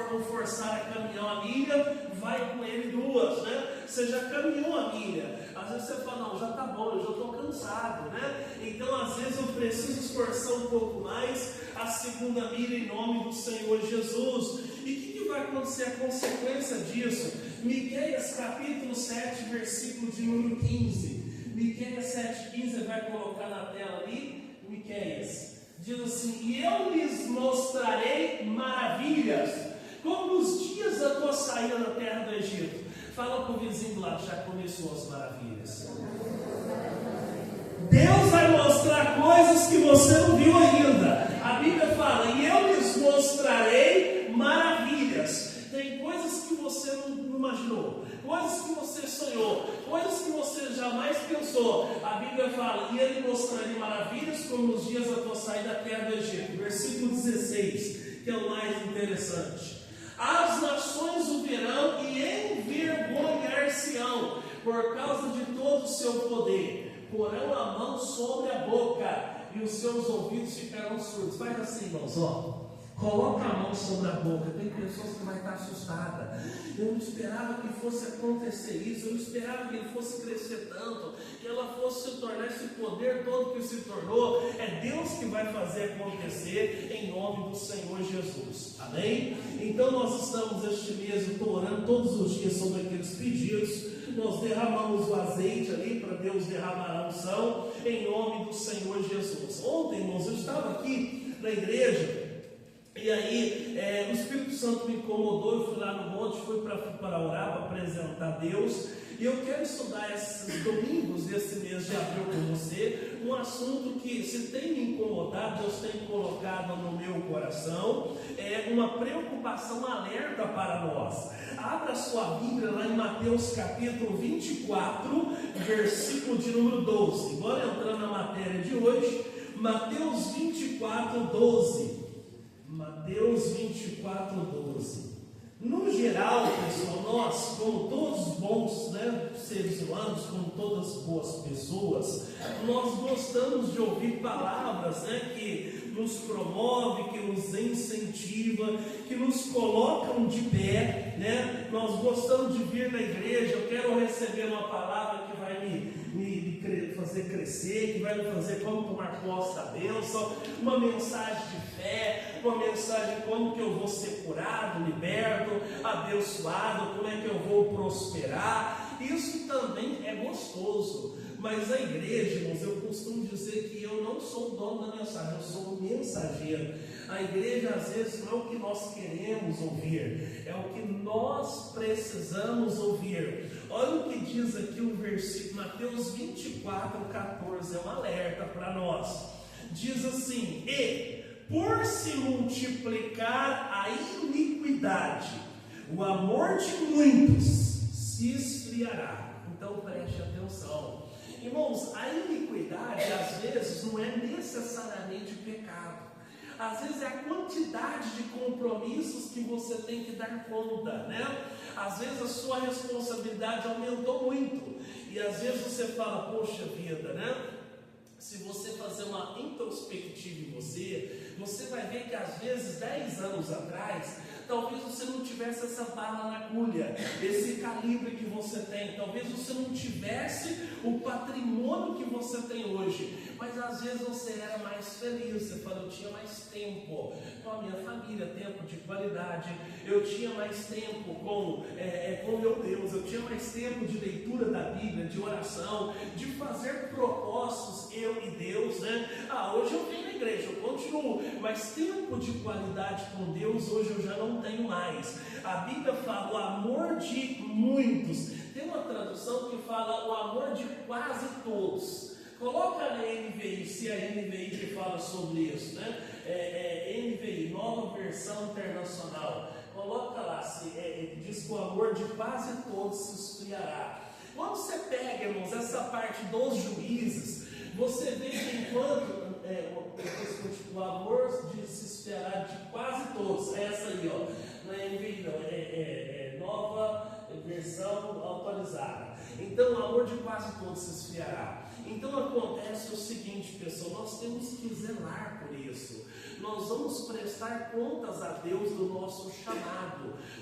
forçar a caminhar uma milha, vai com ele 2, né? Você já caminhou a milha. Às vezes você fala, não, já está bom, eu já estou cansado, né? Então às vezes eu preciso esforçar um pouco mais a segunda milha em nome do Senhor Jesus. E o que vai acontecer? A consequência disso? Miqueias capítulo 7, versículo de número 15. Miqueias 7,15, vai colocar na tela ali, Miqueias. Diz assim: e eu lhes mostrarei maravilhas, como nos dias da tua saída da terra do Egito. Fala para o vizinho do lado, já começou as maravilhas. Deus vai mostrar coisas que você não viu ainda. A Bíblia fala, e eu lhes mostrarei maravilhas. Tem coisas que você não imaginou, coisas que você sonhou, coisas que você jamais pensou. A Bíblia fala, e ele mostraria maravilhas como nos dias da tua saída da terra do Egito. Versículo 16, que é o mais interessante. As nações o verão e envergonhar-se-ão por causa de todo o seu poder. Porão a mão sobre a boca e os seus ouvidos ficarão surdos. Faz assim, irmãos, ó. Coloca a mão sobre a boca. Tem pessoas que vão estar assustadas. Eu não esperava que fosse acontecer isso. Eu não esperava que ele fosse crescer tanto, que ela fosse se tornar esse poder todo que se tornou. É Deus que vai fazer acontecer em nome do Senhor Jesus. Amém? Então nós estamos este mês, eu estou orando todos os dias sobre aqueles pedidos. Nós derramamos o azeite ali para Deus derramar a unção em nome do Senhor Jesus. Ontem, irmãos, eu estava aqui na igreja. E aí, o Espírito Santo me incomodou, eu fui lá no monte, fui para orar, para apresentar a Deus. E eu quero estudar esses domingos desse mês de abril com você, um assunto que, se tem me incomodado, Deus tem colocado no meu coração, é uma preocupação, um alerta para nós. Abra sua Bíblia lá em Mateus capítulo 24, versículo de número 12. Agora entrando na matéria de hoje, Mateus 24, 12. Mateus 24, 12. No geral, pessoal, nós, como todos os bons, seres humanos, como todas as boas pessoas, nós gostamos de ouvir palavras, que nos promove, que nos incentiva, que nos colocam de pé, Nós gostamos de vir na igreja. Eu quero receber uma palavra que vai me fazer crescer, que vai me fazer como tomar posse da bênção, uma mensagem de fé, uma mensagem de como que eu vou ser curado, liberto, abençoado, como é que eu vou prosperar. Isso também é gostoso, mas a igreja, irmãos, eu costumo dizer que eu não sou o dono da mensagem, eu sou o mensageiro. A igreja às vezes não é o que nós queremos ouvir, é o que nós precisamos ouvir. Olha o que diz aqui o versículo, Mateus 24, 14, é um alerta para nós. Diz assim: e por se multiplicar a iniquidade, o amor de muitos se esfriará. Então preste atenção. Irmãos, a iniquidade às vezes não é necessariamente pecado. Às vezes é a quantidade de compromissos que você tem que dar conta, Às vezes a sua responsabilidade aumentou muito. E às vezes você fala, poxa vida, Se você fazer uma introspectiva em você vai ver que às vezes 10 anos atrás, talvez você não tivesse essa bala na agulha, esse calibre que você tem, talvez você não tivesse o patrimônio que você tem hoje, mas às vezes você era mais feliz, você fala, eu tinha mais tempo com a minha família, tempo de qualidade, eu tinha mais tempo com meu Deus, eu tinha mais tempo de leitura da Bíblia, de oração, de fazer propósitos, eu e Deus, hoje eu venho na igreja, eu continuo, mas tempo de qualidade com Deus, hoje eu já não tenho mais. A Bíblia fala o amor de muitos, tem uma tradução que fala o amor de quase todos. Coloca na NVI, se é a NVI que fala sobre isso, NVI, Nova Versão Internacional. Coloca lá, diz que o amor de quase todos se esfriará. Quando você pega, irmãos, essa parte dos juízes, você vê que enquanto o amor de se esfriará de quase todos, essa aí, não é NVI, não, Nova Versão Atualizada. Então o amor de quase todos se esfriará. Então acontece o seguinte, pessoal, nós temos que zelar por isso. Nós vamos prestar contas a Deus do nosso chamado.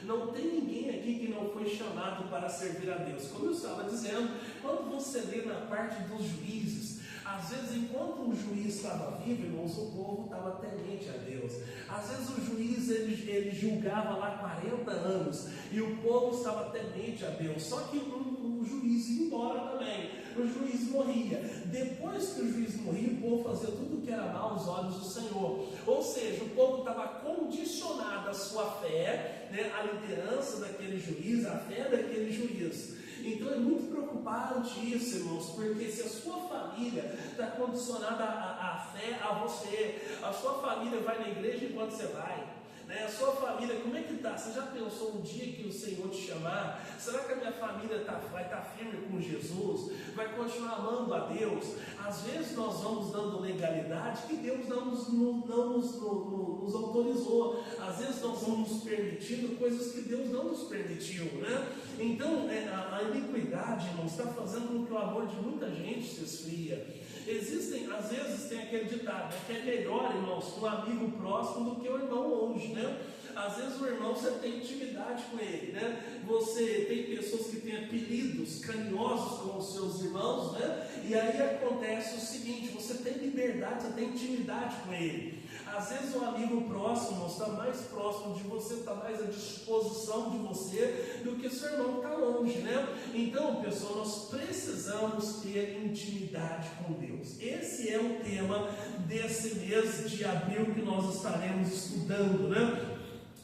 Não tem ninguém aqui que não foi chamado para servir a Deus. Como eu estava dizendo, quando você lê na parte dos juízes, às vezes, enquanto o juiz estava vivo, irmãos, o povo estava temente a Deus. Às vezes o juiz ele julgava lá 40 anos e o povo estava temente a Deus. Só que o juiz ia embora também. O juiz morria. Depois que o juiz morria, o povo fazia tudo que era mal aos olhos do Senhor. Ou seja, o povo estava condicionado à sua fé, né, à liderança daquele juiz, à fé daquele juiz. Então é muito preocupante isso, irmãos, porque se a sua família está condicionada à fé a você, a sua família vai na igreja enquanto você vai, né? A sua família, como é que está? Você já pensou um dia que o Senhor te chamar? Será que a minha família vai estar firme com Jesus? Vai continuar amando a Deus? Às vezes nós vamos dando legalidade que Deus não nos autorizou. Às vezes nós vamos permitindo coisas que Deus não nos permitiu, né? Então a iniquidade, irmãos, está fazendo com que o amor de muita gente se esfria. Às vezes tem aquele ditado, né, que é melhor, irmãos, um amigo próximo do que o irmão longe, né? Às vezes o irmão, você tem intimidade com ele, né? Você tem pessoas que têm apelidos carinhosos com os seus irmãos, né? E aí acontece o seguinte, você tem liberdade, você tem intimidade com ele. Às vezes o amigo próximo está mais próximo de você, está mais à disposição de você do que seu irmão que está longe, né? Então, pessoal, nós precisamos ter intimidade com Deus. Esse é o tema desse mês de abril que nós estaremos estudando, né?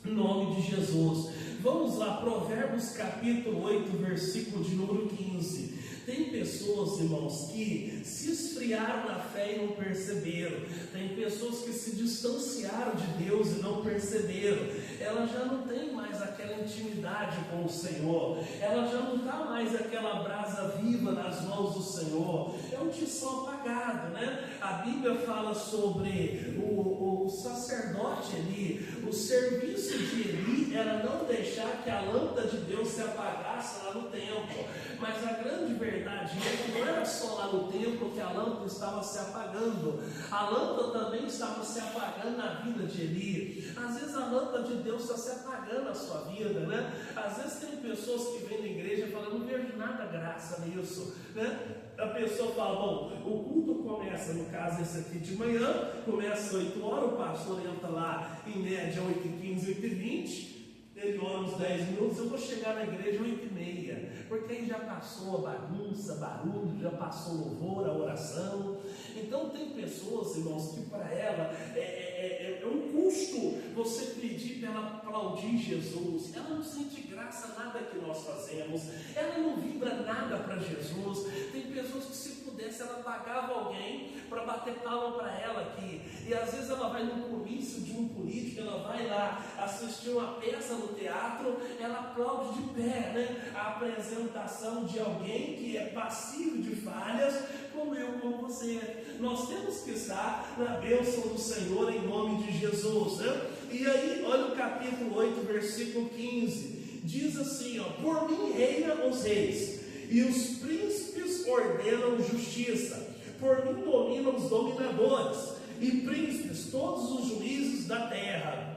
Em nome de Jesus. Vamos lá, Provérbios capítulo 8, versículo de número 15. Tem pessoas, irmãos, que se esfriaram na fé e não perceberam. Tem pessoas que se distanciaram de Deus e não perceberam. Ela já não tem mais aquela intimidade com o Senhor. Ela já não está mais aquela brasa viva nas mãos do Senhor. É um tição apagado, né? A Bíblia fala sobre o sacerdote Eli. O serviço de Eli era não deixar que a lâmpada de Deus se apagasse lá no templo. Mas a grande verdade é que não era só lá no templo que a lâmpada estava se apagando. A lâmpada também estava se apagando na vida de Eli. Às vezes a lâmpada de Deus está se apagando na sua vida, né? Às vezes tem pessoas que vêm na igreja e falam, não vejo nada graça nisso, né? A pessoa fala, bom, o culto começa, no caso esse aqui de manhã, começa às 8 horas, o pastor entra lá em média 8h15, 8h20, ele ora uns 10 minutos, eu vou chegar na igreja 8h30, porque aí já passou a bagunça, barulho, já passou o louvor, a oração. Então tem pessoas, irmãos, que para ela é um custo você pedir para ela aplaudir Jesus. Ela não sente graça nada que nós fazemos, ela não vibra nada para Jesus. Tem pessoas que, se pudesse, ela pagava alguém para bater palma para ela aqui. E às vezes ela vai num comício de um político, ela vai lá assistir uma peça no teatro, ela aplaude de pé, né? A apresentação de alguém que é passivo de falhas, como eu, como você. Nós temos que estar na bênção do Senhor em nome de Jesus, né? E aí, olha o capítulo 8, versículo 15, diz assim, ó, por mim reinam os reis, e os príncipes ordenam justiça, por mim dominam os dominadores, e príncipes, todos os juízes da terra.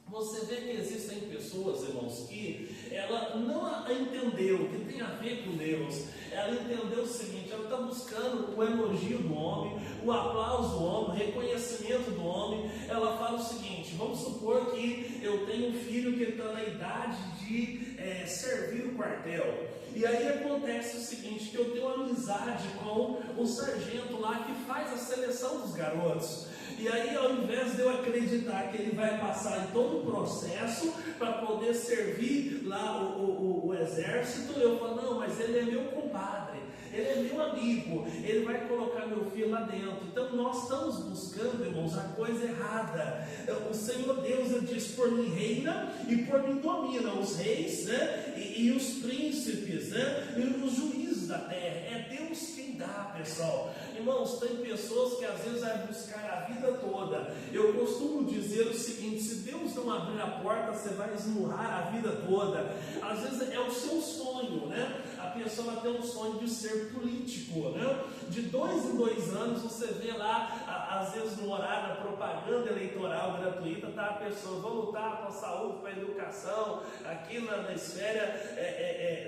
Você vê que existem pessoas, irmãos, que ela não entendeu o que tem a ver com Deus. Ela entendeu o seguinte, ela está buscando o elogio do homem, o aplauso do homem, o reconhecimento do homem. Ela fala o seguinte, vamos supor que eu tenho um filho que está na idade de servir o quartel. E aí acontece o seguinte, que eu tenho amizade com o sargento lá que faz a seleção dos garotos. E aí, ao invés de eu acreditar que ele vai passar em todo o processo para poder servir lá o exército, eu falo, não, mas ele é meu compadre, ele é meu amigo, ele vai colocar meu filho lá dentro. Então nós estamos buscando, irmãos, a coisa errada. O Senhor Deus, ele diz, por mim reina e por mim domina os reis, né? E os príncipes, né? E os juízes da terra. É Deus quem dá, pessoal. Irmãos, tem pessoas que às vezes vai buscar a vida toda. Eu costumo dizer o seguinte: se Deus não abrir a porta, você vai esmurrar a vida toda. Às vezes é o seu sonho, né? A pessoa vai ter um sonho de ser político, né? De 2 em 2 anos você vê lá, às vezes no horário da propaganda eleitoral gratuita, tá a pessoa, vou lutar para a saúde, para a educação, aqui na esfera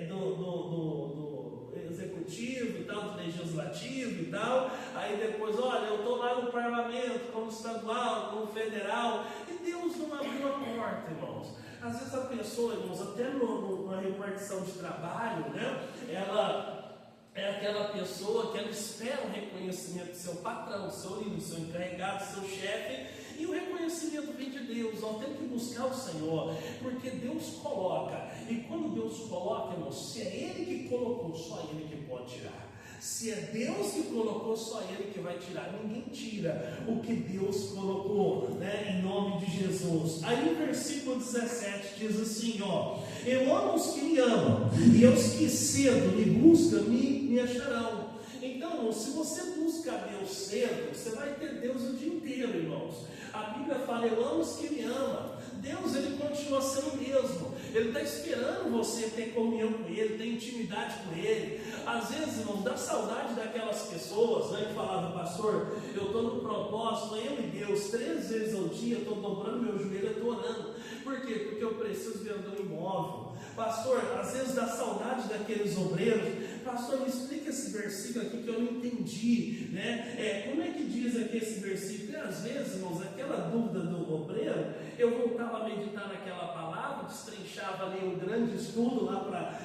do executivo e tal, do legislativo e tal. Aí depois, olha, eu estou lá no parlamento, como estadual, como federal, e Deus não abriu a porta, irmãos. Às vezes a pessoa, irmãos, até numa repartição de trabalho, né, ela é aquela pessoa que ela espera o reconhecimento do seu patrão, do seu líder, do seu encarregado, do seu chefe, e o reconhecimento vem de Deus. Ó, tem que buscar o Senhor, porque Deus coloca, e quando Deus coloca, irmãos, se é Ele que colocou, só Ele que pode tirar. Se é Deus que colocou, só Ele que vai tirar. Ninguém tira o que Deus colocou, né, em nome de Jesus. Aí o versículo 17 diz assim, ó: eu amo os que me amam, e os que cedo me buscam me acharão. Então, se você busca Deus cedo, você vai ter Deus o dia inteiro, irmãos. A Bíblia fala: eu amo os que me amam. Deus, Ele continua sendo o mesmo. Ele está esperando você ter comunhão com Ele, ter intimidade com Ele. Às vezes, irmãos, dá saudade daquelas pessoas, né, que falavam: pastor, eu estou no propósito, eu e Deus, 3 vezes ao dia, estou dobrando meu joelho, eu estou orando. Por quê? Porque eu preciso vender um imóvel. Pastor, às vezes dá saudade daqueles obreiros. Pastor, me explica esse versículo aqui que eu não entendi, né? Como é que diz aqui esse versículo? E às vezes, irmãos, aquela dúvida do obreiro, eu voltava a meditar naquela palavra, destrinchava ali um grande estudo lá para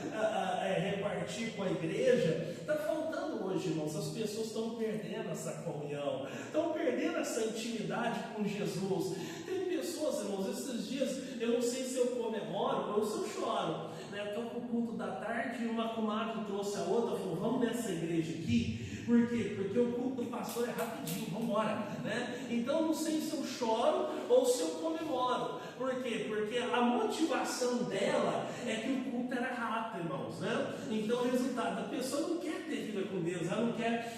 repartir com a igreja. Está faltando hoje, irmãos, as pessoas estão perdendo essa comunhão, estão perdendo essa intimidade com Jesus. Tem pessoas, irmãos, esses dias, eu não sei se eu comemoro ou se eu choro, né? Estou com o culto da tarde e uma comadre trouxe a outra, falou: vamos nessa igreja aqui. Por quê? Porque o culto do pastor é rapidinho, vamos embora, né? Então não sei se eu choro ou se eu comemoro. Por quê? Porque a motivação dela é que o culto era rápido, irmãos, né? Então o resultado, a pessoa não quer ter vida com Deus, ela não quer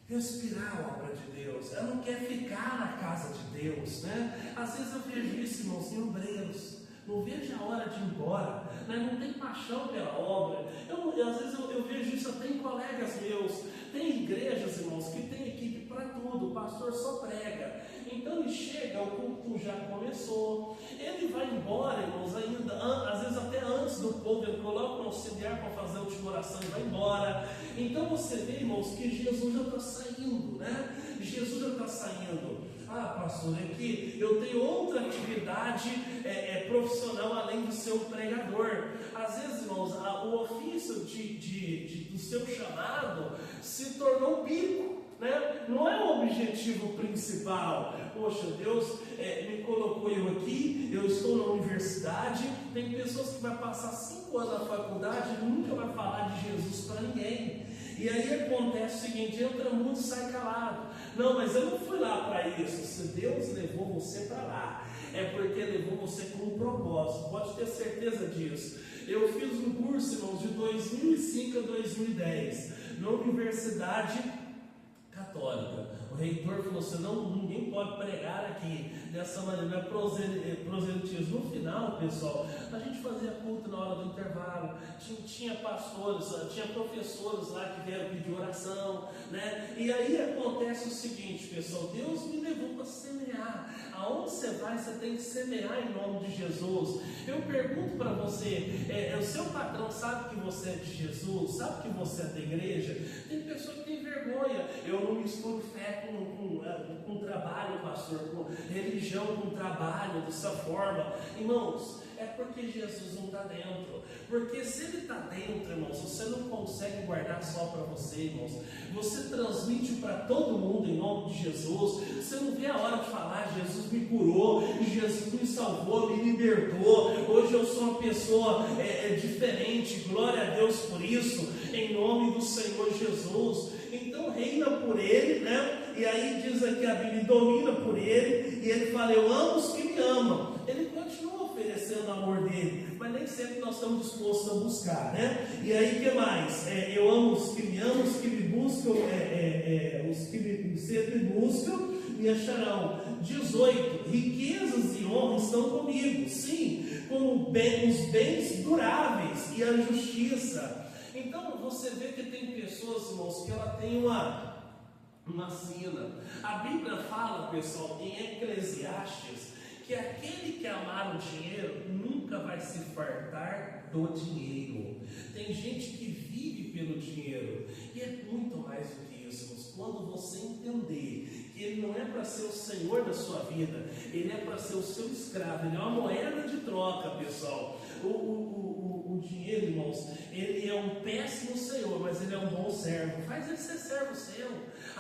respirar a obra de Deus, ela não quer ficar na casa de Deus, né? Às vezes eu vejo isso, irmãos, em obreiros. Não vejo a hora de ir embora, né? Não tem paixão pela obra. Às vezes eu vejo isso até em colegas meus. Tem igrejas, irmãos, que tem equipe para tudo, o pastor só prega. Então ele chega, o culto já começou, ele vai embora, irmãos, ainda, às vezes até antes do povo, ele coloca um auxiliar para fazer a última oração e vai embora. Então você vê, irmãos, que Jesus já está saindo, né? Jesus já está saindo. Ah, pastor, é que eu tenho outra atividade profissional além de ser um pregador. Às vezes, irmãos, o ofício do seu chamado se tornou um bico, né? Não é o objetivo principal. Poxa, Deus me colocou eu aqui, eu estou na universidade. Tem pessoas que vão passar 5 anos na faculdade e nunca vai falar de Jesus para ninguém. E aí acontece o seguinte: entra mundo e sai calado. Não, mas eu não fui lá para isso. Se Deus levou você para lá, é porque levou você com um propósito. Pode ter certeza disso. Eu fiz um curso, irmãos, de 2005 a 2010 na Universidade Católica. O reitor falou assim: não, ninguém pode pregar aqui dessa maneira, não é proselitismo. No final, pessoal, a gente fazia culto na hora do intervalo, tinha pastores, tinha professores lá que vieram pedir oração, né? E aí acontece o seguinte, pessoal: Deus me levou para semear. Aonde você vai, você tem que semear em nome de Jesus. Eu pergunto para você, o seu patrão sabe que você é de Jesus? Sabe que você é da igreja? Tem pessoa que tem vergonha. Eu não misturo fé com trabalho, pastor, com religião, com trabalho, dessa forma. Irmãos, é porque Jesus não está dentro. Porque se Ele está dentro, irmãos, você não consegue guardar só para você, irmãos. Você transmite para todo mundo em nome de Jesus. Você não vê a hora de falar: Jesus me curou, Jesus me salvou, me libertou. Hoje eu sou uma pessoa diferente. Glória a Deus por isso, em nome do Senhor Jesus. Então reina por Ele, né? E aí diz aqui a Bíblia: domina por Ele. E Ele fala: eu amo os que me amam. Ele continua oferecendo o amor dele. dele, mas nem sempre nós estamos dispostos a buscar, né? E aí, o que mais? Eu amo os que me amam, os que me buscam, os que me sempre buscam, me acharão. 18, riquezas e honras estão comigo, sim, como os bens duráveis e a justiça. Então, você vê que tem pessoas, irmãos, que ela tem uma sina. A Bíblia fala, pessoal, em Eclesiastes, que aquele que amar o dinheiro nunca vai se fartar do dinheiro. Tem gente que vive pelo dinheiro, e é muito mais do que isso, irmãos. Quando você entender que ele não é para ser o senhor da sua vida, ele é para ser o seu escravo, ele é uma moeda de troca, pessoal. O dinheiro, irmãos, ele é um péssimo senhor, mas ele é um bom servo. Faz ele ser servo seu.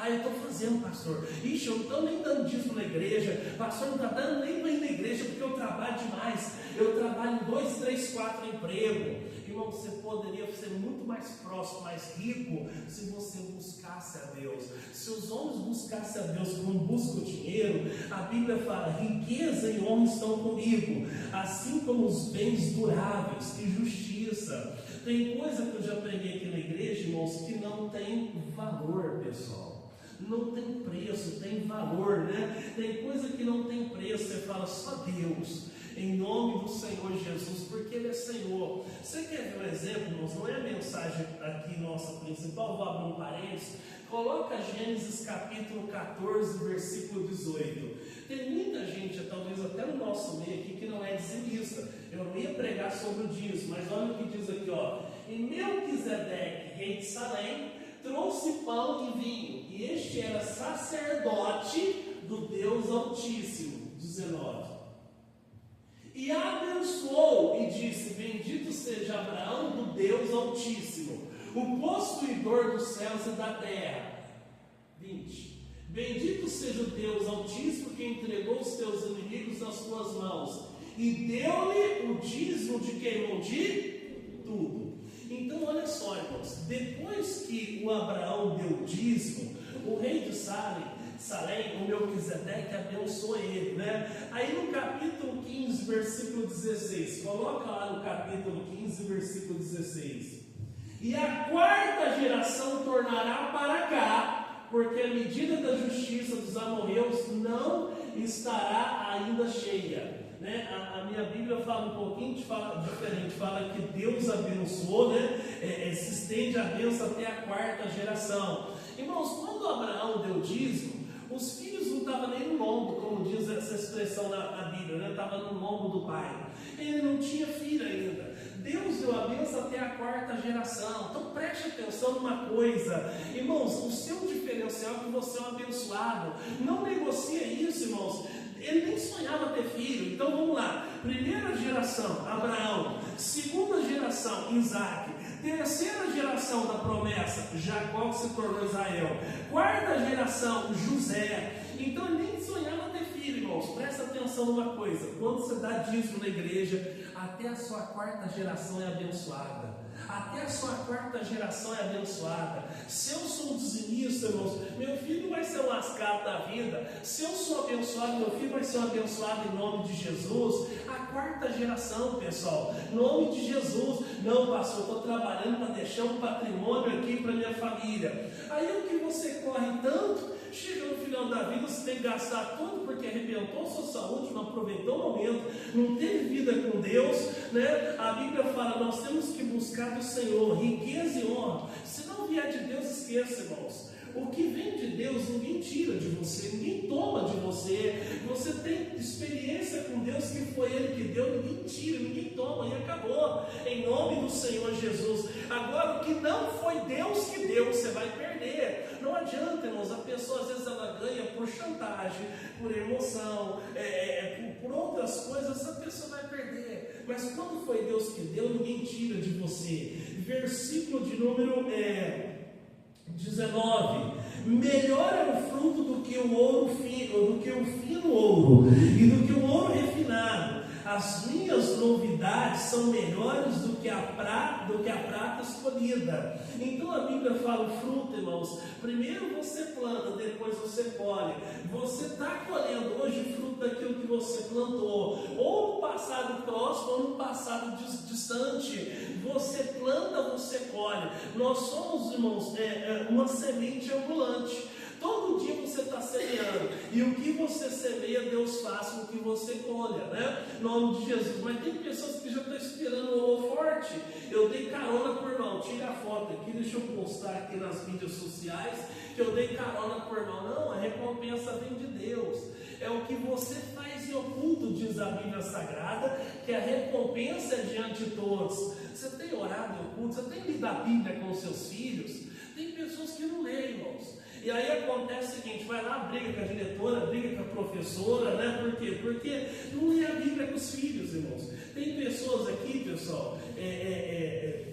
Eu estou fazendo, pastor. Ixi, eu não estou nem dando dízimo na igreja. Pastor, não está dando nem para ir na igreja porque eu trabalho demais. Eu trabalho em 2, 3, 4 empregos. Irmão, você poderia ser muito mais próximo, mais rico, se você buscasse a Deus. Se os homens buscassem a Deus como buscam o dinheiro, a Bíblia fala: riqueza e honra estão comigo, assim como os bens duráveis e justiça. Tem coisa que eu já preguei aqui na igreja, irmãos, que não tem valor, pessoal. Não tem preço, tem valor, né? Tem coisa que não tem preço, você fala só Deus. Em nome do Senhor Jesus, porque Ele é Senhor. Você quer ver um exemplo, irmãos? Não é a mensagem aqui nossa principal, vou abrir um parênteses. Coloca Gênesis capítulo 14, versículo 18. Tem muita gente, talvez até no nosso meio aqui, que não é dizimista. Eu não ia pregar sobre o dízimo, mas olha o que diz aqui, ó. E Melquisedeque, rei de Salém, trouxe pão e vinho, e este era sacerdote do Deus Altíssimo. 19. E abençoou e disse: bendito seja Abraão do Deus Altíssimo, o possuidor dos céus e da terra. 20. Bendito seja o Deus Altíssimo que entregou os teus inimigos nas tuas mãos e deu-lhe o dízimo de que, irmão? De tudo. Então olha só, irmãos, depois que o Abraão deu o dízimo, o rei de Salém, o Melquisedeque, abençoou ele, né? Aí no capítulo 15, versículo 16, coloca lá no capítulo 15, versículo 16. E a quarta geração tornará para cá, porque a medida da justiça dos amorreus não estará ainda cheia. Né? A minha Bíblia fala um pouquinho diferente, fala que Deus abençoou, né? Se estende a bênção até a quarta geração. Irmãos, quando Abraão deu dízimo, os filhos não estavam nem no lombo, como diz essa expressão na Bíblia, né? Estava no lombo do pai. Ele não tinha filho ainda. Deus deu a bênção até a quarta geração. Então preste atenção numa coisa, irmãos, o seu diferencial é que você é um abençoado. Não negocia isso, irmãos. Ele nem sonhava ter filho. Então vamos lá. Primeira geração, Abraão. Segunda geração, Isaac. Terceira geração da promessa, Jacó, que se tornou Israel. Quarta geração, José. Então ele nem sonhava ter filho, irmãos. Presta atenção numa coisa: quando você dá dízimo na igreja, até a sua quarta geração é abençoada. Até a sua quarta geração é abençoada. Se eu sou um dizimista, irmãos, meu filho vai ser um lascado da vida. Se eu sou abençoado, meu filho vai ser um abençoado em nome de Jesus. A quarta geração, pessoal, em nome de Jesus. Não, pastor, eu estou trabalhando para deixar um patrimônio aqui para minha família. Aí o que você corre tanto, chega no final da vida, você tem que gastar tudo porque arrebentou sua saúde, não aproveitou o momento, não teve vida com Deus, né? A Bíblia fala: nós temos que buscar do Senhor riqueza e honra. Se não vier de Deus, esqueça, irmãos. O que vem de Deus, ninguém tira de você, ninguém toma de você. Você tem experiência com Deus, que foi Ele que deu, ninguém tira, ninguém toma, e acabou. Em nome do Senhor Jesus. Agora, o que não foi Deus que deu, você vai perder. Não adianta, irmãos. A pessoa às vezes ela ganha por chantagem, por emoção, por outras coisas, essa pessoa vai perder. Mas quando foi Deus que deu, ninguém tira de você. Versículo de número 19. Melhor é o fruto do que o ouro fino, do que o fino ouro, e do que o ouro refinado. as minhas novidades são melhores do que a prata escolhida. Então a Bíblia fala o fruto, irmãos. Primeiro você planta, depois você colhe. Você está colhendo hoje fruto daquilo que você plantou, ou no passado próximo, ou no passado distante. Você planta, você colhe. Nós somos, irmãos, uma semente ambulante. Todo dia você está semeando, e o que você semeia, Deus faz com que você colha, né? Em nome de Jesus. Mas tem pessoas que já estão esperando o ovo forte. Eu dei carona por irmão, tira a foto aqui, deixa eu postar aqui nas mídias sociais, que eu dei carona por irmão. Não, a recompensa vem de Deus. É o que você faz em oculto, diz a Bíblia Sagrada, que a recompensa é diante de todos. Você tem orado em oculto? Você tem lido a Bíblia com os seus filhos? Tem pessoas que não leem, irmãos. E aí acontece o seguinte, vai lá, briga com a diretora, briga com a professora, né? Por quê? Porque não lê a Bíblia com os filhos, irmãos. Tem pessoas aqui, pessoal,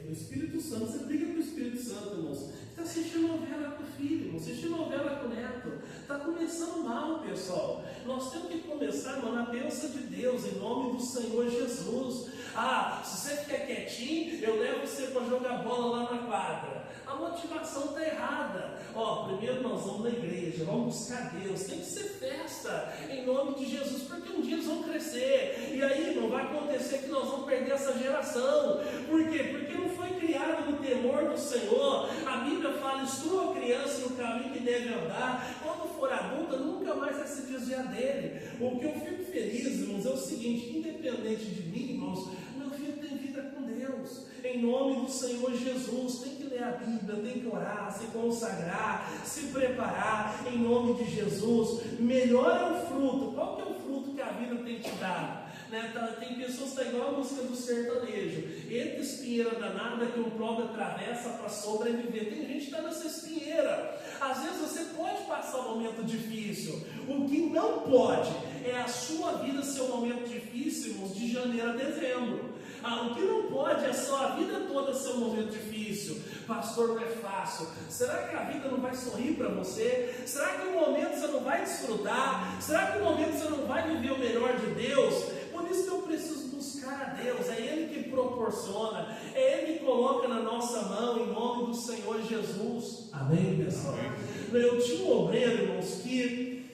o Espírito Santo, você briga com o Espírito Santo, irmãos. Está assistindo novela com o filho, irmão, assistindo novela com o neto. Está começando mal, pessoal. Nós temos que começar, irmão, na bênção de Deus, em nome do Senhor Jesus. Ah, se você ficar quietinho, eu levo você para jogar bola lá na quadra. A motivação está errada. Primeiro nós vamos na igreja, vamos buscar Deus. Tem que ser festa em nome de Jesus, porque um dia eles vão crescer. E aí não vai acontecer que nós vamos perder essa geração. Por quê? Porque não foi criado no temor do Senhor. A Bíblia fala, instrua a criança no caminho que deve andar. Quando for adulta, nunca mais vai se desviar dele. O que eu fico feliz, irmãos, é o seguinte, independente de mim, irmãos, meu filho tem vida com Deus. Em nome do Senhor Jesus, tem que ler a Bíblia, tem que orar, se consagrar, se preparar, em nome de Jesus. Melhor é o fruto. Qual que é o fruto que a vida tem te dado? Tem pessoas que estão igual a música do sertanejo. Eita espinheira danada que um pobre atravessa para sobreviver. Tem gente que está nessa espinheira. Às vezes você pode passar um momento difícil. O que não pode é a sua vida ser um momento difícil, irmãos, de janeiro a dezembro. O que não pode é só a vida toda ser um momento difícil. Pastor, não é fácil. Será que a vida não vai sorrir para você? Será que um momento você não vai desfrutar? Será que um momento você não vai viver o melhor de Deus? Por isso que eu preciso buscar a Deus. É Ele que proporciona, é Ele que coloca na nossa mão, em nome do Senhor Jesus. Amém, pessoal? Eu tinha um obreiro, irmãos, que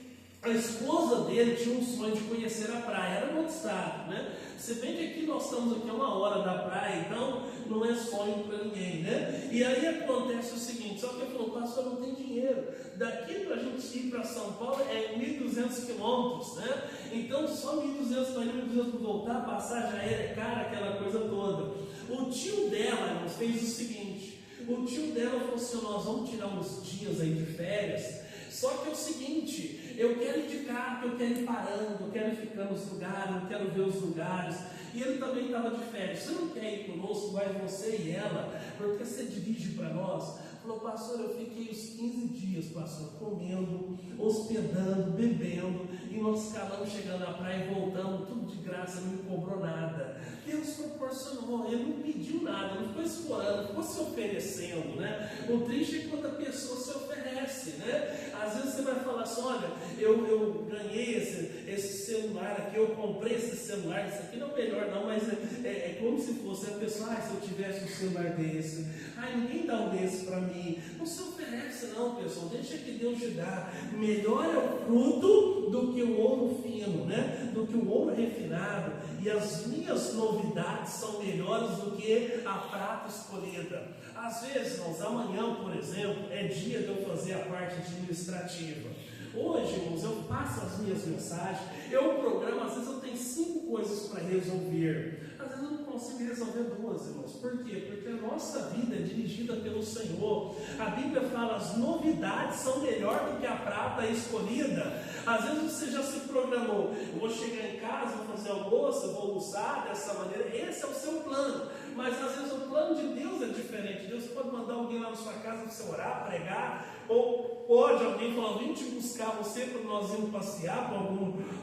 a esposa dele tinha um sonho de conhecer a praia. Era no outro estado, né? Se bem que aqui nós estamos aqui a 1 hora da praia, então não é sonho para ninguém, né? E aí acontece o seguinte, só que ele falou, pastor, não tem dinheiro. Daqui para a gente ir para São Paulo é 1.200 quilômetros, né? Então só 1.200 para ir, 1.200 para voltar, a passagem aérea é cara, aquela coisa toda. O tio dela, irmãos, fez o seguinte, o tio dela falou assim, nós vamos tirar uns dias aí de férias. Só que é o seguinte, eu quero ir de carro, eu quero ir parando, eu quero ir ficando nos lugares, eu quero ver os lugares. E ele também estava de férias. Você não quer ir conosco, vai você e ela, porque você dirige para nós? Falou, pastor, eu fiquei os 15 dias, pastor, comendo, hospedando, bebendo, e nós acabamos chegando na praia e voltamos, tudo de graça, não me cobrou nada. Deus proporcionou, Ele não pediu nada, não ficou explorando, não ficou se oferecendo, né? O triste é quando a pessoa se oferece, né? Às vezes você vai falar assim, olha, eu ganhei esse celular aqui, eu comprei esse celular, isso aqui não é o melhor não, mas é como se fosse a pessoa, se eu tivesse um celular desse, ninguém dá um desse para mim. Não se oferece não, pessoal, deixa que Deus te dá. Melhor é o fruto do que o ouro fino, né? Do que o ouro refinado. E as minhas novidades são melhores do que a prata escolhida. Às vezes, irmãos, amanhã, por exemplo, é dia de eu fazer a parte administrativa. Hoje, irmãos, eu passo as minhas mensagens, eu programo, às vezes eu tenho 5 coisas para resolver. Às vezes eu não consigo resolver 2, irmãos. Por quê? Porque a nossa vida é dirigida pelo Senhor. A Bíblia fala, as novidades são melhor do que a prata escolhida. Às vezes você já se programou, eu vou chegar em casa, vou fazer almoço, vou almoçar dessa maneira, esse é o seu plano. Mas às vezes o plano de Deus é diferente. Deus pode mandar alguém lá na sua casa para você orar, pregar, ou pode alguém falar, vim te buscar você para nós irmos passear para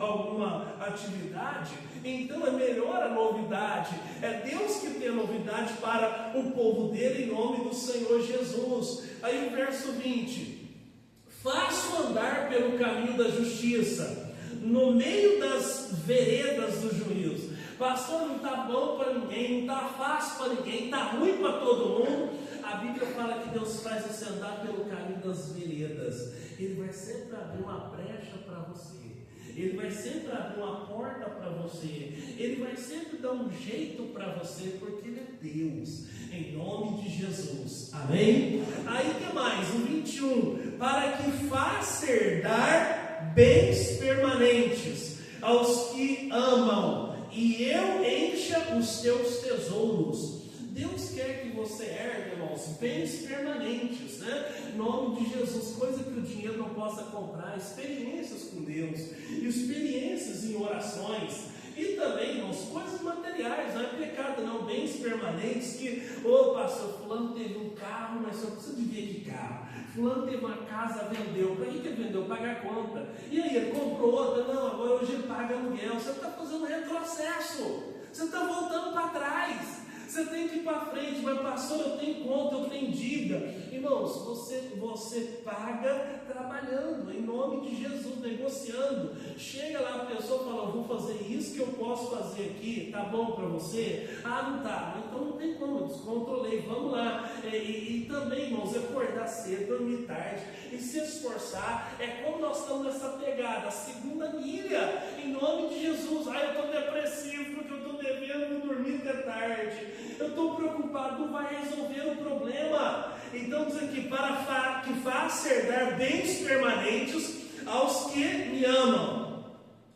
alguma atividade. Então é melhor a novidade, é Deus que tem a novidade para o povo dele, em nome do Senhor Jesus. Aí o verso 20, faço andar pelo caminho da justiça, no meio das veredas do juízo. Pastor, não está bom para ninguém, não está fácil para ninguém, está ruim para todo mundo. A Bíblia fala que Deus faz você andar pelo caminho das veredas. Ele vai sempre abrir uma brecha para você. Ele vai sempre abrir uma porta para você. Ele vai sempre dar um jeito para você, porque Ele é Deus. Em nome de Jesus. Amém? Aí que mais? O 21. Para que faça herdar bens permanentes aos que amam, e eu encha os teus tesouros. Deus quer que você herde, irmãos, bens permanentes, né? Em nome de Jesus, coisa que o dinheiro não possa comprar, experiências com Deus, experiências em orações, e também, irmãos, coisas materiais, não é pecado não, bens permanentes, que, pastor, fulano teve um carro, mas só precisa de ver que carro, fulano teve uma casa, vendeu, para que ele vendeu? Pagar a conta, e aí ele comprou outra, não, agora hoje ele paga aluguel, você está fazendo retrocesso, você está voltando para trás. Você tem que ir para frente, mas pastor, eu tenho conta, eu tenho dívida. Irmãos, você paga trabalhando, em nome de Jesus, negociando. Chega lá a pessoa e fala, eu vou fazer isso que eu posso fazer aqui, tá bom para você? Ah, não tá, então não tem como, eu descontrolei, vamos lá. E também, irmãos, acordar cedo, dormir tarde e se esforçar. É como nós estamos nessa pegada, a segunda milha, em nome de Jesus. Ah, eu estou depressivo porque eu estou devendo, não dormir até tarde. Eu estou preocupado, não vai resolver o problema. Então diz aqui, para que faça herdar bens permanentes aos que me amam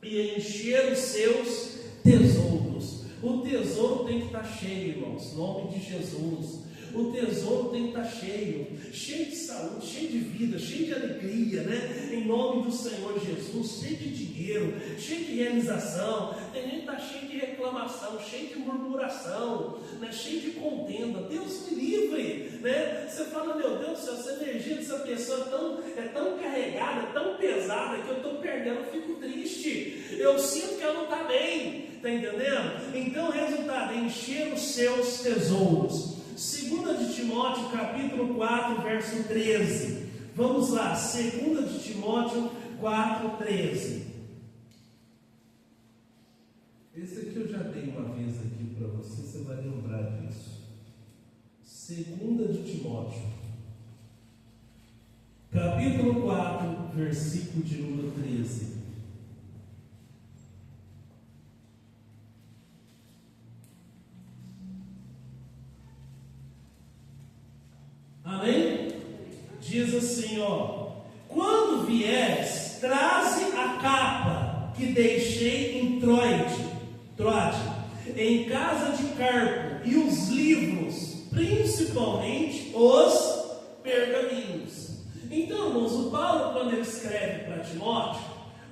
e encher os seus tesouros. O tesouro tem que estar cheio, irmãos, em nome de Jesus. O tesouro tem que estar cheio de saúde, cheio de vida, cheio de alegria, né? Em nome do Senhor Jesus, cheio de dinheiro, cheio de realização. Tem gente que está cheio de reclamação, cheio de murmuração, né? Cheio de contenda. Deus me livre, né? Você fala, meu Deus do céu, essa energia dessa pessoa é tão carregada, tão pesada, que eu estou perdendo, eu fico triste. Eu sinto que ela não está bem, está entendendo? Então o resultado é encher os seus tesouros. 2 de Timóteo, capítulo 4, verso 13. Vamos lá, 2 de Timóteo 4, 13. Esse aqui eu já dei uma vez aqui para você, você vai lembrar disso. 2 de Timóteo, capítulo 4, versículo de número 13. Amém? Diz assim, quando vieres, traze a capa que deixei em Troade, em casa de Carpo, e os livros, principalmente os pergaminhos. Então, irmãos, o Paulo, quando ele escreve para Timóteo,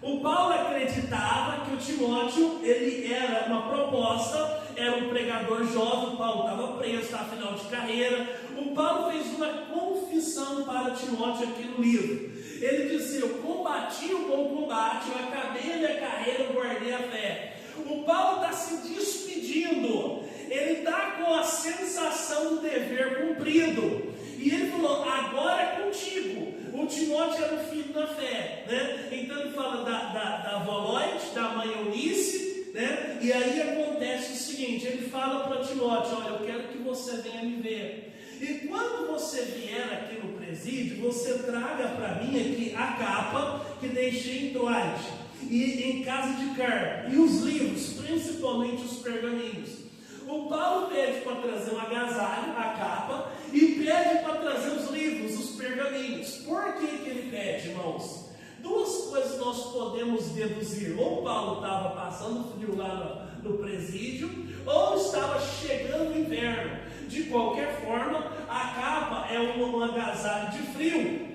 o Paulo acreditava que o Timóteo, ele era uma proposta, era um pregador jovem. O Paulo estava preso, estava final de carreira. O Paulo fez uma confissão para Timóteo aqui no livro. Ele disse, eu combati o bom combate, eu acabei a minha carreira, eu guardei a fé. O Paulo está se despedindo, ele está com a sensação do dever cumprido. E ele falou, agora é contigo. O Timóteo era um filho da fé, né? Então ele fala da Voloide, da mãe Eunice, né? E aí acontece o seguinte, ele fala para Timóteo, olha, eu quero que você venha me ver. E quando você vier aqui no presídio, você traga para mim aqui a capa que deixei em Troade, e em casa de Carpo, e os livros, principalmente os pergaminhos. O Paulo pede para trazer um agasalho, a capa, e pede para trazer os livros, os pergaminhos. Por que ele pede, irmãos? Duas coisas nós podemos deduzir. Ou Paulo estava passando frio lá no presídio, ou estava chegando o inverno. De qualquer forma, a capa é um agasalho de frio.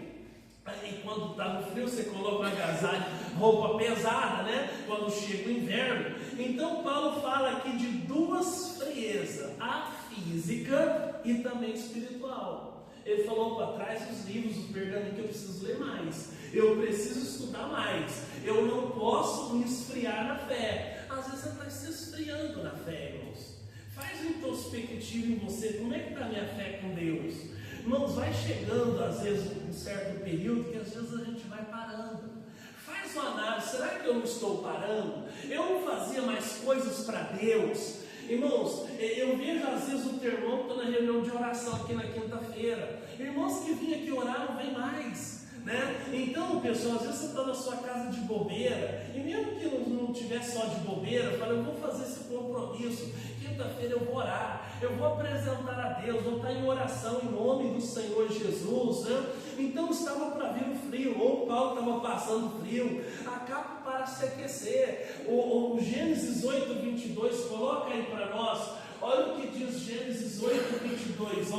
E quando está no frio, você coloca um agasalho, roupa pesada, né? Quando chega o inverno. Então Paulo fala aqui de duas friezas, a física e também espiritual. Ele falou para trás os livros, o pergaminho, que eu preciso ler mais, eu preciso estudar mais, eu não posso me esfriar na fé. Às vezes você está se esfriando na fé, irmãos. Faz um introspectivo em você, como é que está a minha fé com Deus? Irmãos, vai chegando às vezes um certo período que às vezes a gente vai parando. Faz uma análise, você será que eu não estou parando? Eu não fazia mais coisas para Deus? Irmãos, eu vejo às vezes o teu irmão que está na reunião de oração aqui na quinta-feira. Irmãos que vinham aqui orar não vem mais. Então, pessoal, às vezes você está na sua casa de bobeira, e mesmo que não tiver só de bobeira, fala, eu vou fazer esse compromisso, quinta-feira eu vou orar, eu vou apresentar a Deus, vou estar em oração em nome do Senhor Jesus, Então estava para vir o frio, ou Paulo estava passando frio, a capa para se aquecer. O Gênesis 8:22, coloca aí para nós, olha o que diz Gênesis 8:22,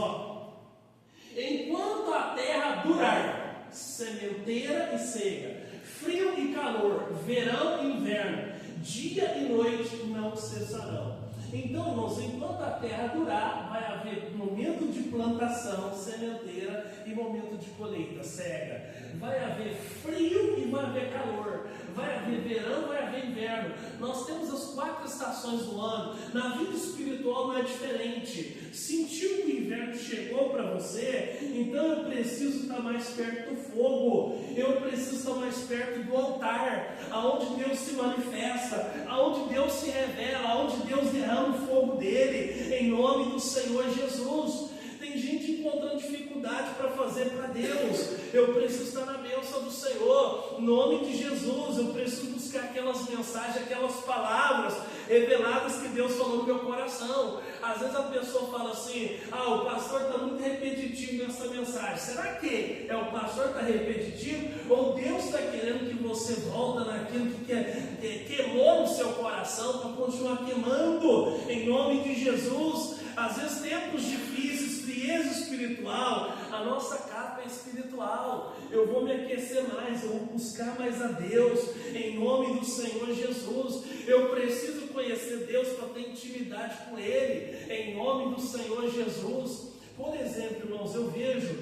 enquanto a terra durar, sementeira e cega, frio e calor, verão e inverno, dia e noite não cessarão. Então, irmãos, enquanto a terra durar, vai haver momento de plantação, sementeira, e momento de colheita, cega. Vai haver frio e vai haver calor. Vai haver verão, vai haver inverno. Nós temos as 4 estações do ano. Na vida espiritual não é diferente. Sentiu que o inverno chegou para você? Então eu preciso estar mais perto do fogo. Eu preciso estar mais perto do altar, aonde Deus se manifesta, aonde Deus se revela, aonde Deus derrama o fogo dele, em nome do Senhor Jesus. Tem gente encontrando dificuldade para fazer para Deus. Eu preciso estar na bênção do Senhor, em nome de Jesus. Eu preciso buscar aquelas mensagens, aquelas palavras reveladas que Deus falou no meu coração. Às vezes a pessoa fala assim, o pastor está muito repetitivo nessa mensagem. Será que o pastor está repetitivo? Ou Deus está querendo que você volta naquilo que queimou no seu coração para continuar queimando, em nome de Jesus? Às vezes tempos difíceis, frieza espiritual, a nossa capa é espiritual. Eu vou me aquecer mais, eu vou buscar mais a Deus, em nome do Senhor Jesus. Eu preciso conhecer Deus para ter intimidade com Ele, em nome do Senhor Jesus. Por exemplo, irmãos, eu vejo,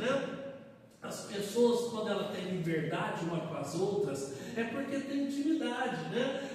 as pessoas, quando elas têm liberdade uma com as outras, é porque tem intimidade,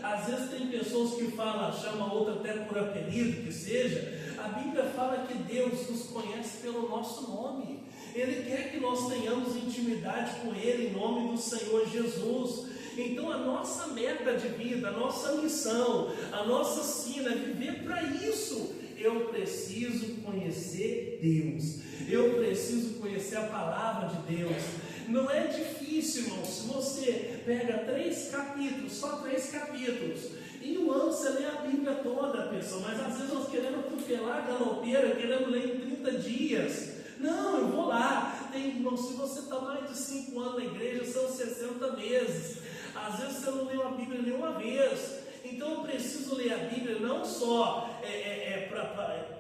Às vezes tem pessoas que chamam a outra até por apelido, que seja. A Bíblia fala que Deus nos conhece pelo nosso nome. Ele quer que nós tenhamos intimidade com Ele, em nome do Senhor Jesus. Então a nossa meta de vida, a nossa missão, a nossa sina é viver para isso. Eu preciso conhecer Deus. Eu preciso conhecer a palavra de Deus. Não é difícil, irmão. Se você pega 3 capítulos, só 3 capítulos, em um ano você lê a Bíblia toda, pessoal. Mas às vezes nós queremos atropelar a galopeira, queremos ler em 30 dias. Não, eu vou lá. Irmão, se você está mais de 5 anos na igreja, são 60 meses. Às vezes você não leu a Bíblia nenhuma vez. Então eu preciso ler a Bíblia não só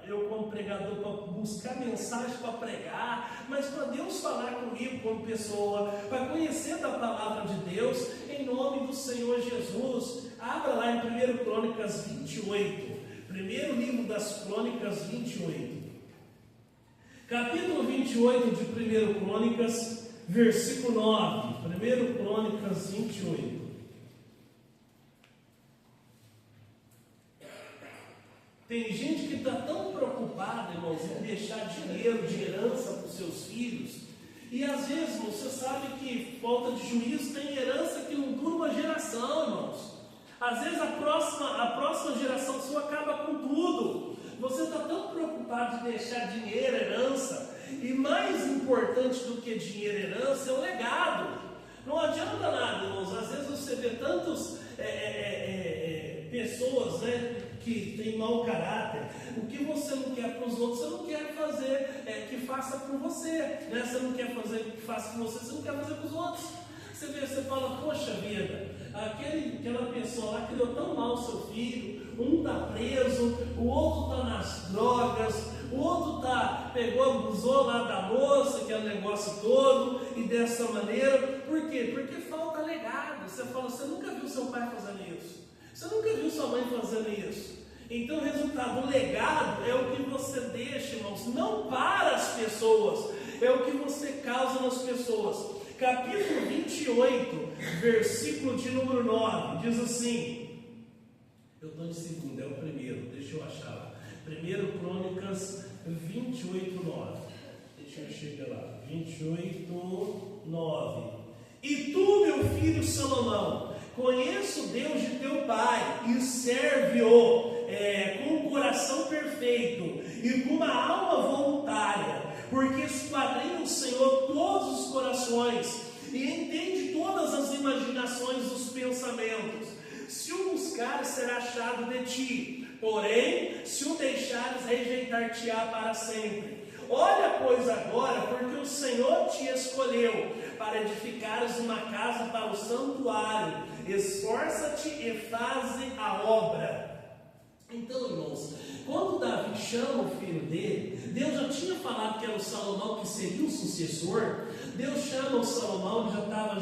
eu como pregador para buscar mensagem para pregar, mas para Deus falar comigo como pessoa, para conhecer da palavra de Deus, em nome do Senhor Jesus. Abra lá em 1 Crônicas 28, primeiro livro das Crônicas 28, capítulo 28 de 1 Crônicas, versículo 9. 1 Crônicas 28. Tem gente que está tão preocupada, irmãos, em deixar dinheiro de herança para os seus filhos. E às vezes, você sabe que falta de juízo tem herança que não dura uma geração, irmãos. Às vezes a próxima geração sua acaba com tudo. Você está tão preocupado de deixar dinheiro, herança. E mais importante do que dinheiro e herança é o legado. Não adianta nada, irmãos. Às vezes você vê tantas pessoas, que tem mau caráter. O que você não quer para os outros, você não quer fazer que faça por você, Você não quer fazer que faça por você não quer fazer para os outros. Você fala, poxa vida, aquela pessoa lá criou tão mal o seu filho, um está preso, o outro está nas drogas, o outro abusou lá da moça, aquele negócio todo, e dessa maneira. Por quê? Porque falta legado. Você fala, você nunca viu seu pai fazendo isso, você nunca viu sua mãe fazendo isso. Então o resultado, o legado é o que você deixa, irmãos, não para as pessoas, é o que você causa nas pessoas. Capítulo 28, versículo de número 9, diz assim, eu estou em segundo, é o primeiro, deixa eu achar lá, 1 Crônicas 28, 9, deixa eu chegar lá, 28, 9, e tu, meu filho Salomão, conheça o Deus de teu pai e serve-o com um coração perfeito e com uma alma voluntária, porque esquadrinha o Senhor todos os corações e entende todas as imaginações dos pensamentos. Se o buscares, será achado de ti, porém, se o deixares, rejeitar-te-á para sempre. Olha, pois, agora, porque o Senhor te escolheu para edificares uma casa para o santuário. Esforça-te e faze a obra. Então, irmãos, quando Davi chama o filho dele, Deus já tinha falado que era o Salomão que seria o sucessor. Deus chama o Salomão, ele já estava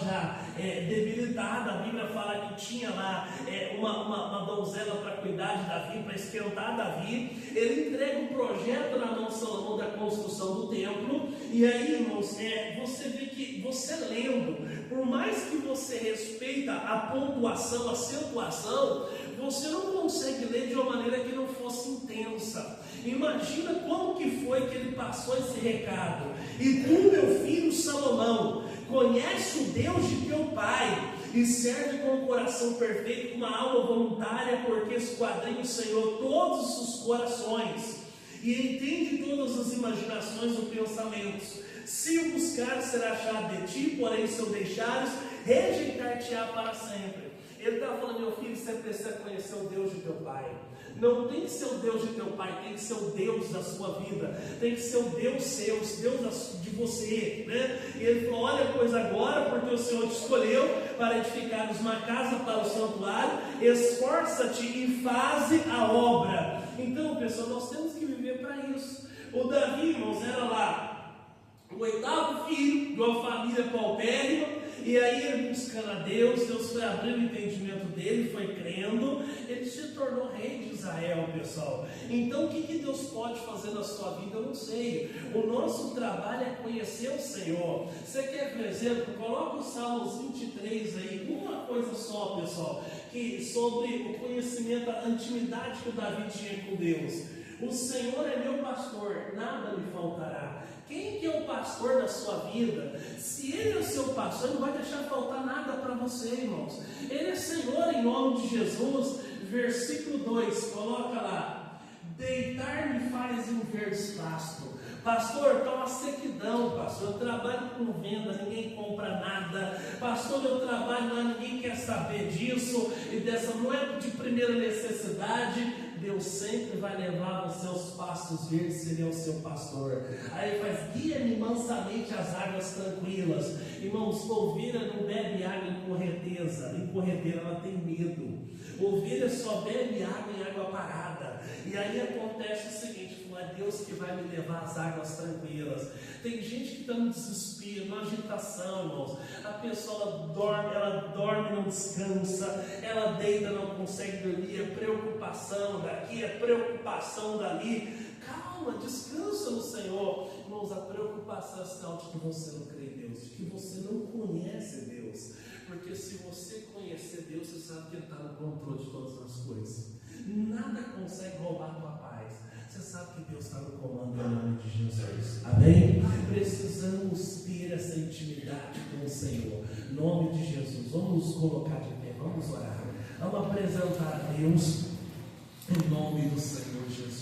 debilitado. A Bíblia fala que tinha lá uma donzela para cuidar de Davi, para esquentar Davi. Ele entrega um projeto na mão de Salomão da construção do templo. E aí, irmãos, você vê que você lendo, por mais que você respeita a pontuação, a acentuação, você não consegue ler de uma maneira que não fosse intensa. Imagina como que foi que ele passou esse recado. E tu, meu filho Salomão, conhece o Deus de teu pai e serve com um coração perfeito, com uma alma voluntária, porque esquadrinha o Senhor todos os corações e entende todas as imaginações e pensamentos. Se o buscares, será achado de ti, porém se o deixares, rejeitar-te-á para sempre. Ele está falando, meu filho, você precisa conhecer o Deus de teu pai. Não tem que ser o Deus de teu pai, tem que ser o Deus da sua vida, tem que ser o Deus seu, o Deus de você, né? E ele falou, olha, pois agora, porque o Senhor te escolheu para edificares uma casa para o santuário, esforça-te e faze a obra. Então, pessoal, nós temos que viver para isso. O Davi, irmãos, era lá o 8º filho de uma família paupérrima. E aí ele buscando a Deus, Deus foi abrindo o entendimento dele, foi crendo, ele se tornou rei de Israel, pessoal. Então o que Deus pode fazer na sua vida, eu não sei. O nosso trabalho é conhecer o Senhor. Você quer, por exemplo, coloca o Salmos 23 aí, uma coisa só, pessoal, que sobre o conhecimento, a intimidade que o Davi tinha com Deus. O Senhor é meu pastor, nada me faltará. Quem que é o pastor da sua vida? Se Ele é o seu pastor, Ele não vai deixar faltar nada para você, irmãos. Ele é Senhor em nome de Jesus. Versículo 2, coloca lá. Deitar-me faz em verdes pasto. Pastor, está uma sequidão, pastor. Eu trabalho com venda, ninguém compra nada. Pastor, eu trabalho lá, ninguém quer saber disso. E dessa não é de primeira necessidade. Deus sempre vai levar os seus pastos verdes, se Ele é o seu pastor. Aí faz, guia-me mansamente às águas tranquilas. Irmãos, ovelha não bebe água em correnteza. Em correnteira ela tem medo. Ovelha só bebe água em água parada. E aí acontece o seguinte, é Deus que vai me levar às águas tranquilas. Tem gente que está no desespero, na agitação, irmãos. A pessoa ela dorme, não descansa, ela deita, não consegue dormir, é preocupação daqui, é preocupação dali. Calma, descansa no Senhor. Irmãos, a preocupação é sinal de que você não crê em Deus, de que você não conhece Deus. Porque se você conhecer Deus, você sabe que Ele está no controle de todas as coisas. Nada consegue roubar a tua paz. Você sabe que Deus está no comando em nome de Jesus. Amém? Precisamos ter essa intimidade com o Senhor. Em nome de Jesus. Vamos nos colocar de pé, vamos orar. Vamos apresentar a Deus em nome do Senhor Jesus.